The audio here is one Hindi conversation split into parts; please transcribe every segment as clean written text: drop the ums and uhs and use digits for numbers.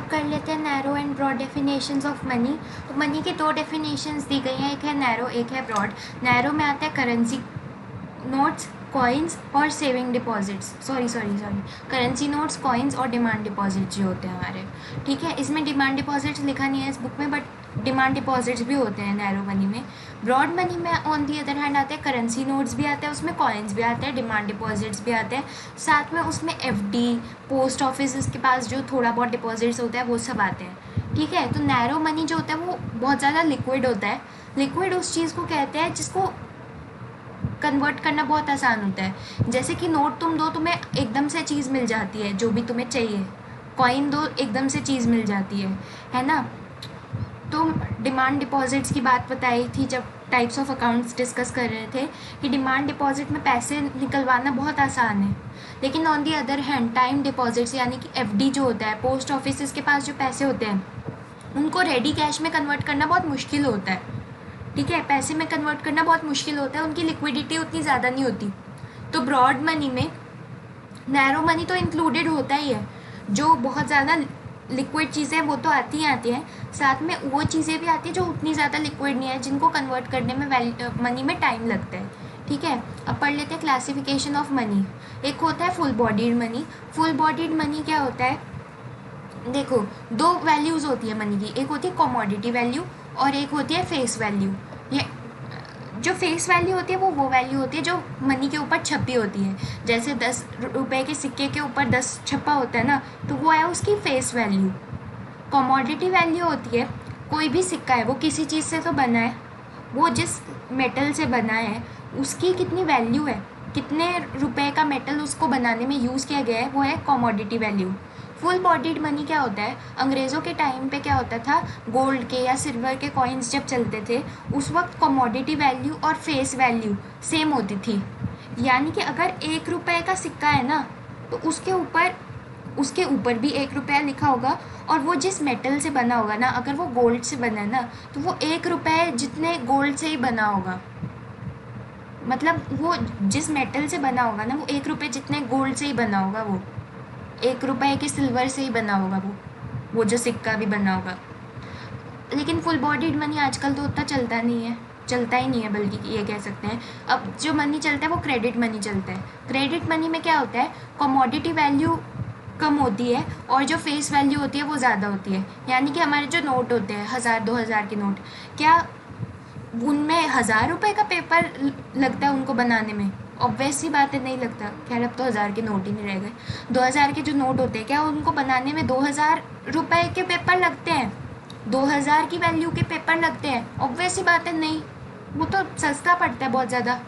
अब कर लेते हैं narrow and broad definitions of money. तो मनी की दो डेफिनेशंस दी गई हैं, एक है नैरो, एक है ब्रॉड। नैरो में आता है करेंसी नोट्स, कॉइन्स और saving deposits, sorry currency notes, coins और डिमांड डिपॉजिट्स जो होते हैं हमारे, ठीक है। इसमें डिमांड डिपॉजिट्स लिखा नहीं है इस बुक में, बट डिमांड डिपॉजिट्स भी होते हैं नैरो मनी में। ब्रॉड मनी में ऑन दी अदर हैंड आते हैं करेंसी नोट्स भी आते हैं, उसमें कॉइन्स भी आते हैं, डिमांड डिपॉजिट्स भी आते हैं, साथ में उसमें एफडी, पोस्ट ऑफिस के पास जो थोड़ा बहुत डिपॉजिट्स होता है वो सब आते हैं, ठीक है। तो नैरो मनी जो होता है वो बहुत ज़्यादा लिक्विड होता है। लिक्विड उस चीज़ को कहते हैं जिसको कन्वर्ट करना बहुत आसान होता है। जैसे कि नोट तुम दो, तुम्हें एकदम से चीज़ मिल जाती है जो भी तुम्हें चाहिए, कॉइन दो एकदम से चीज़ मिल जाती है ना। तो डिमांड डिपॉजिट्स की बात बताई थी जब टाइप्स ऑफ अकाउंट्स डिस्कस कर रहे थे कि डिमांड डिपॉजिट में पैसे निकलवाना बहुत आसान है, लेकिन on the other hand time deposits यानी कि एफडी जो होता है, पोस्ट ऑफिस के पास जो पैसे होते हैं उनको रेडी कैश में कन्वर्ट करना बहुत मुश्किल होता है, ठीक है। पैसे में कन्वर्ट करना बहुत मुश्किल होता है, उनकी लिक्विडिटी उतनी ज़्यादा नहीं होती। तो ब्रॉड मनी में नैरो मनी तो इंक्लूडेड होता ही है, जो बहुत ज़्यादा लिक्विड चीज़ें वो तो आती हैं, साथ में वो चीज़ें भी आती हैं जो उतनी ज़्यादा लिक्विड नहीं है, जिनको कन्वर्ट करने में मनी में टाइम लगता है, ठीक है। अब पढ़ लेते हैं क्लासिफिकेशन ऑफ मनी। एक होता है full bodied money. Full bodied money क्या होता है, देखो दो वैल्यूज़ होती है मनी की, एक होती है कमोडिटी वैल्यू और एक होती है फेस वैल्यू। ये जो फेस वैल्यू होती है वो वैल्यू होती है जो मनी के ऊपर छपी होती है। जैसे 10 रुपए के सिक्के के ऊपर 10 छपा होता है ना, तो वो है उसकी फेस वैल्यू। कमोडिटी वैल्यू होती है कोई भी सिक्का है वो किसी चीज़ से तो बना है, वो जिस मेटल से बना है उसकी कितनी वैल्यू है, कितने रुपए का मेटल उसको बनाने में यूज़ किया गया है, वो है commodity value. Full bodied money क्या होता है, अंग्रेज़ों के टाइम पे क्या होता था, गोल्ड के या सिल्वर के कॉइन्स जब चलते थे उस वक्त कमोडिटी वैल्यू और फेस वैल्यू सेम होती थी। यानी कि अगर 1 रुपये का सिक्का है ना, तो उसके ऊपर भी 1 रुपया लिखा होगा, और वो जिस मेटल से बना होगा ना, अगर वो गोल्ड से बना है ना, तो वो 1 रुपये जितने गोल्ड से ही बना होगा, मतलब वो जिस मेटल से बना होगा ना वो 1 रुपये जितने गोल्ड से ही बना होगा, वो 1 रुपये के सिल्वर से ही बना होगा वो जो सिक्का भी बना होगा। लेकिन फुल बॉडीड मनी आजकल तो उतना चलता ही नहीं है, बल्कि ये कह सकते हैं अब जो मनी चलता है वो क्रेडिट मनी चलता है। क्रेडिट मनी में क्या होता है, कमोडिटी वैल्यू कम होती है और जो फेस वैल्यू होती है वो ज़्यादा होती है। यानी कि हमारे जो नोट होते हैं 1000 2000 के नोट, क्या उनमें 1000 रुपये का पेपर लगता है उनको बनाने में? ऑब्वियस सी बात है, नहीं लगता। खैर अब तो 1000 के नोट ही नहीं रह गए। 2000 के जो नोट होते हैं क्या उनको बनाने में 2000 रुपये के पेपर लगते हैं, 2000 की वैल्यू के पेपर लगते हैं? ऑब्वियस सी बात है, नहीं, वो तो सस्ता पड़ता है बहुत ज़्यादा।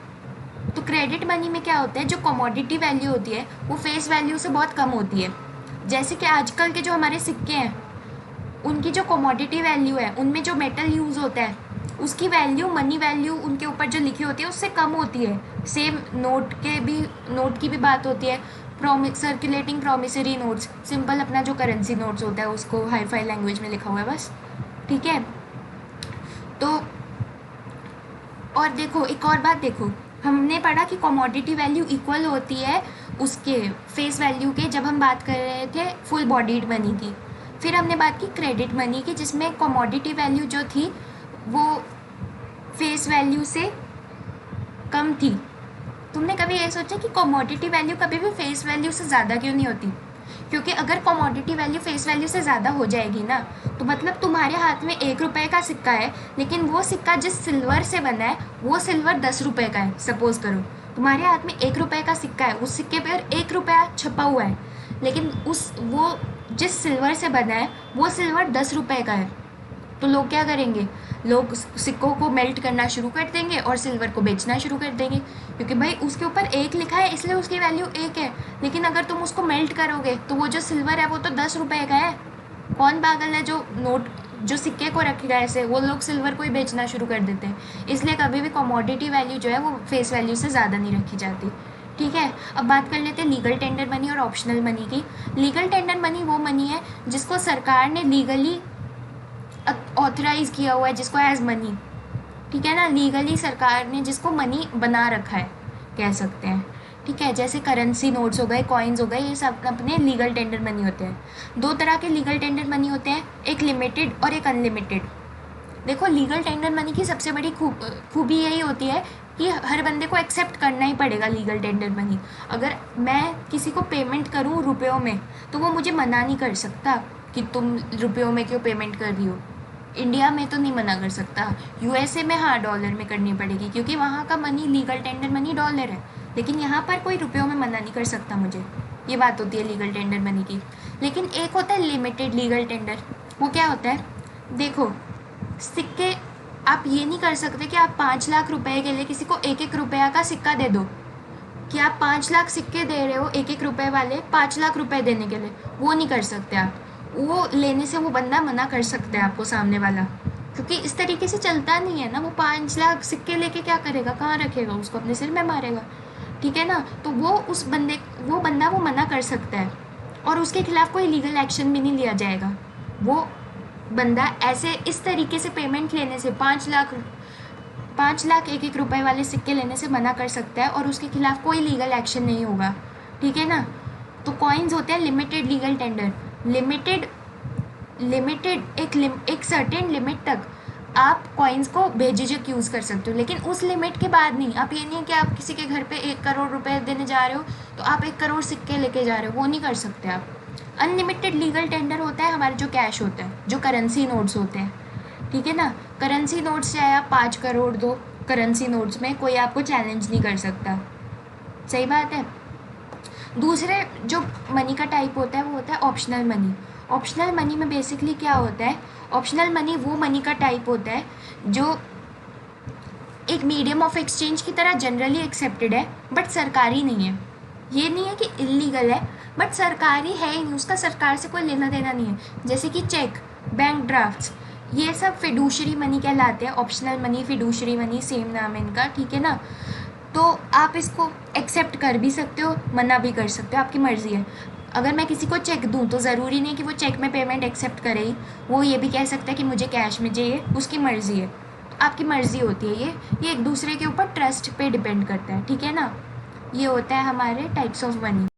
तो क्रेडिट मनी में क्या होता है, जो कमोडिटी वैल्यू होती है वो फेस वैल्यू से बहुत कम होती है। जैसे कि आजकल के जो हमारे सिक्के हैं उनकी जो कमोडिटी वैल्यू है, उनमें जो मेटल यूज़ होता है उसकी वैल्यू, मनी वैल्यू उनके ऊपर जो लिखी होती है उससे कम होती है। सेम नोट की भी बात होती है। सर्कुलेटिंग प्रोमिसरी नोट्स, सिंपल अपना जो करेंसी नोट्स होता है उसको हाई फाई लैंग्वेज में लिखा हुआ है बस, ठीक है। तो और देखो एक और बात, देखो हमने पढ़ा कि कमोडिटी वैल्यू इक्वल होती है उसके फेस वैल्यू के, जब हम बात कर रहे थे फुल बॉडीड मनी की। फिर हमने बात की क्रेडिट मनी की जिसमें कमोडिटी वैल्यू जो थी वो फेस वैल्यू से कम थी। तुमने कभी ये सोचा कि कमोडिटी वैल्यू कभी भी फेस वैल्यू से ज़्यादा क्यों नहीं होती? क्योंकि अगर कमोडिटी वैल्यू फेस वैल्यू से ज़्यादा हो जाएगी ना, तो मतलब तुम्हारे हाथ में 1 रुपये का सिक्का है, लेकिन वो सिक्का जिस सिल्वर से बना है वो सिल्वर 10 रुपये का है। सपोज करो तुम्हारे हाथ में 1 रुपये का सिक्का है, उस सिक्के पर 1 रुपया छपा हुआ है, लेकिन वो जिस सिल्वर से बना है वो सिल्वर 10 रुपये का है। तो लोग क्या करेंगे, लोग सिक्कों को मेल्ट करना शुरू कर देंगे और सिल्वर को बेचना शुरू कर देंगे, क्योंकि भाई उसके ऊपर 1 लिखा है इसलिए उसकी वैल्यू 1 है। लेकिन अगर तुम उसको मेल्ट करोगे तो वो जो सिल्वर है वो तो 10 रुपये का है। कौन पागल है जो सिक्के को रखेगा ऐसे? वो लोग सिल्वर को ही बेचना शुरू कर देते हैं। इसलिए कभी भी कमोडिटी वैल्यू जो है वो फेस वैल्यू से ज़्यादा नहीं रखी जाती, ठीक है। अब बात कर लेते हैं लीगल टेंडर मनी और ऑप्शनल मनी की। लीगल टेंडर मनी वो मनी है जिसको सरकार ने लीगली ऑथराइज़ किया हुआ है, जिसको एज मनी, ठीक है ना, लीगली सरकार ने जिसको मनी बना रखा है कह सकते हैं, ठीक है, जैसे करेंसी नोट्स हो गए, कॉइन्स हो गए, ये सब अपने लीगल टेंडर मनी होते हैं। दो तरह के लीगल टेंडर मनी होते हैं, एक लिमिटेड और एक अनलिमिटेड। देखो, लीगल टेंडर मनी की सबसे बड़ी खूबी यही होती है कि हर बंदे को एक्सेप्ट करना ही पड़ेगा लीगल टेंडर मनी। अगर मैं किसी को पेमेंट करूँ रुपयों में तो वो मुझे मना नहीं कर सकता कि तुम रुपयों में क्यों पेमेंट कर रही हो। इंडिया में तो नहीं मना कर सकता, यूएसए में हाँ डॉलर में करनी पड़ेगी क्योंकि वहाँ का money legal tender money dollar है। लेकिन यहाँ पर कोई रुपयों में मना नहीं कर सकता मुझे। ये बात होती है लीगल टेंडर मनी की। लेकिन एक होता है लिमिटेड लीगल टेंडर। वो क्या होता है, देखो, सिक्के आप ये नहीं कर सकते कि आप 5 लाख रुपए के लिए किसी को 1-1 रुपया का सिक्का दे दो, कि आप 5 लाख सिक्के दे रहे हो 1-1 रुपए वाले 5 लाख रुपए देने के लिए, वो नहीं कर सकते आप। वो लेने से वो बंदा मना कर सकता है आपको, सामने वाला, क्योंकि इस तरीके से चलता नहीं है ना। वो 5 लाख सिक्के लेके क्या करेगा, कहाँ रखेगा, उसको अपने सिर में मारेगा, ठीक है ना। तो वो वो बंदा वो मना कर सकता है और उसके खिलाफ कोई लीगल एक्शन भी नहीं लिया जाएगा। वो बंदा ऐसे इस तरीके से पेमेंट लेने से 5 लाख 1-1 रुपए वाले सिक्के लेने से मना कर सकता है और उसके खिलाफ कोई लीगल एक्शन नहीं होगा, ठीक है ना। तो कॉइन्स होते हैं लिमिटेड लीगल टेंडर। लिमिटेड एक सर्टेन लिमिट तक आप कॉइन्स को बेझिझक यूज़ कर सकते हो, लेकिन उस लिमिट के बाद नहीं। आप ये नहीं है कि आप किसी के घर पे 1 करोड़ रुपए देने जा रहे हो तो आप 1 करोड़ सिक्के लेके जा रहे हो, वो नहीं कर सकते आप। अनलिमिटेड लीगल टेंडर होता है हमारे जो कैश होता है, जो करेंसी नोट्स होते हैं, ठीक है ना। करेंसी नोट्स चाहे आप 5 करोड़ दो करेंसी नोट्स में, कोई आपको चैलेंज नहीं कर सकता, सही बात है। दूसरे जो मनी का टाइप होता है वो होता है ऑप्शनल मनी। ऑप्शनल मनी में बेसिकली क्या होता है, ऑप्शनल मनी वो मनी का टाइप होता है जो एक मीडियम ऑफ एक्सचेंज की तरह जनरली एक्सेप्टेड है बट सरकारी नहीं है। ये नहीं है कि इलीगल है, बट सरकारी है ही नहीं, उसका सरकार से कोई लेना देना नहीं है। जैसे कि चेक, बैंक ड्राफ्ट्स, ये सब फिडूशरी मनी कहलाते हैं। ऑप्शनल मनी, फिडूशरी मनी, सेम नाम है इनका, ठीक है ना। तो आप इसको एक्सेप्ट कर भी सकते हो, मना भी कर सकते हो, आपकी मर्ज़ी है। अगर मैं किसी को चेक दूँ तो ज़रूरी नहीं कि वो चेक में पेमेंट एक्सेप्ट करे ही, वो ये भी कह सकता है कि मुझे कैश में चाहिए, उसकी मर्ज़ी है। तो आपकी मर्ज़ी होती है ये एक दूसरे के ऊपर ट्रस्ट पे डिपेंड करता है, ठीक है ना। ये होता है हमारे टाइप्स ऑफ मनी।